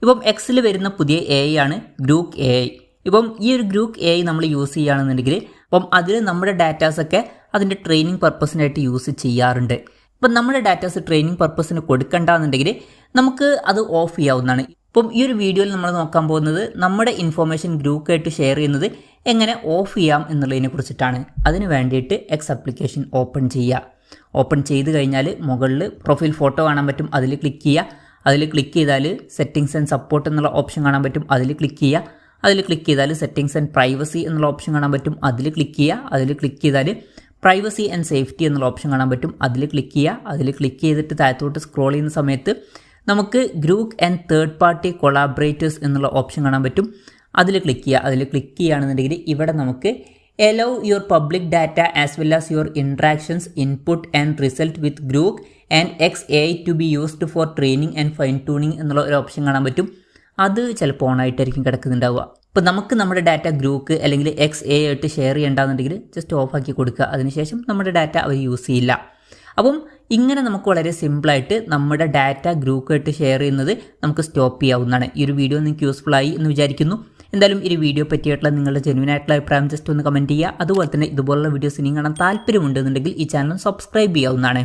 ഇപ്പം എക്സിൽ വരുന്ന പുതിയ AI ആണ് ഗ്രൂക്ക് AI. ഇപ്പം ഈ ഒരു ഗ്രൂക്ക് AI നമ്മൾ യൂസ് ചെയ്യുകയാണെന്നുണ്ടെങ്കിൽ അപ്പം അതിൽ നമ്മുടെ ഡാറ്റാസൊക്കെ അതിൻ്റെ ട്രെയിനിങ് പർപ്പസിനായിട്ട് യൂസ് ചെയ്യാറുണ്ട്. ഇപ്പം നമ്മുടെ ഡാറ്റാസ് ട്രെയിനിങ് പർപ്പസിന് കൊടുക്കണ്ടെന്നുണ്ടെങ്കിൽ നമുക്ക് അത് ഓഫ് ചെയ്യാവുന്നതാണ്. ഇപ്പം ഈ ഒരു വീഡിയോയിൽ നമ്മൾ നോക്കാൻ പോകുന്നത് നമ്മുടെ ഇൻഫോർമേഷൻ ഗ്രൂപ്പായിട്ട് ഷെയർ ചെയ്യുന്നത് എങ്ങനെ ഓഫ് ചെയ്യാം എന്നുള്ളതിനെ കുറിച്ചിട്ടാണ്. അതിന് വേണ്ടിയിട്ട് എക്സ് ആപ്ലിക്കേഷൻ ഓപ്പൺ ചെയ്യുക. ഓപ്പൺ ചെയ്ത് കഴിഞ്ഞാൽ മുകളിൽ പ്രൊഫൈൽ ഫോട്ടോ കാണാൻ പറ്റും, അതിൽ ക്ലിക്ക് ചെയ്യുക. അതിൽ ക്ലിക്ക് ചെയ്താൽ സെറ്റിങ്സ് ആൻഡ് സപ്പോർട്ട് എന്നുള്ള ഓപ്ഷൻ കാണാൻ പറ്റും, അതിൽ ക്ലിക്ക് ചെയ്യുക. അതിൽ ക്ലിക്ക് ചെയ്താൽ സെറ്റിങ്സ് ആൻഡ് പ്രൈവസി എന്നുള്ള ഓപ്ഷൻ കാണാൻ പറ്റും, അതിൽ ക്ലിക്ക് ചെയ്യുക. അതിൽ ക്ലിക്ക് ചെയ്താൽ പ്രൈവസി ആൻഡ് സേഫ്റ്റി എന്നുള്ള ഓപ്ഷൻ കാണാൻ പറ്റും, അതിൽ ക്ലിക്ക് ചെയ്യുക. അതിൽ ക്ലിക്ക് ചെയ്തിട്ട് താഴത്തോട്ട് സ്ക്രോൾ ചെയ്യുന്ന സമയത്ത് നമുക്ക് group and third party collaborators എന്നുള്ള ഓപ്ഷൻ കാണാൻ പറ്റും, അതിൽ ക്ലിക്ക് ചെയ്യുക. അതിൽ ക്ലിക്ക് ചെയ്യുകയാണെന്നുണ്ടെങ്കിൽ ഇവിടെ നമുക്ക് allow your public data as well as your interactions, input and result with Grook and XAI to be used for training and fine tuning എന്നുള്ള ഒരു ഓപ്ഷൻ കാണാൻ പറ്റും. അത് ചിലപ്പോൾ ഓണായിട്ടായിരിക്കും കിടക്കുന്നുണ്ടാവുക. ഇപ്പോൾ നമുക്ക് നമ്മുടെ ഡാറ്റ ഗ്രൂപ്പ് അല്ലെങ്കിൽ XAI ആയിട്ട് ഷെയർ ചെയ്യേണ്ടതെന്നുണ്ടെങ്കിൽ ജസ്റ്റ് ഓഫാക്കി കൊടുക്കുക. അതിനുശേഷം നമ്മുടെ ഡാറ്റ അവർ യൂസ് ചെയ്യില്ല. അപ്പം ഇങ്ങനെ നമുക്ക് വളരെ സിമ്പിളായിട്ട് നമ്മുടെ ഡാറ്റ ഗ്രൂപ്പായിട്ട് ഷെയർ ചെയ്യുന്നത് നമുക്ക് സ്റ്റോപ്പ് ചെയ്യാവുന്നതാണ്. ഈ ഒരു വീഡിയോ നിങ്ങൾക്ക് യൂസ്ഫുൾ ആയി എന്ന് വിചാരിക്കുന്നു. എന്തായാലും ഈ വീഡിയോ പറ്റിയിട്ടുള്ള നിങ്ങളുടെ ജെന്യുവൻ ആയിട്ടുള്ള അഭിപ്രായം ജസ്റ്റ് ഒന്ന് കമൻറ്റ് ചെയ്യുക. അതുപോലെ തന്നെ ഇതുപോലുള്ള വീഡിയോസ് ഇനിയും കാണാൻ താല്പര്യമുണ്ടെന്നുണ്ടെങ്കിൽ ഈ ചാനൽ സബ്സ്ക്രൈബ് ചെയ്യാവുന്നതാണ്.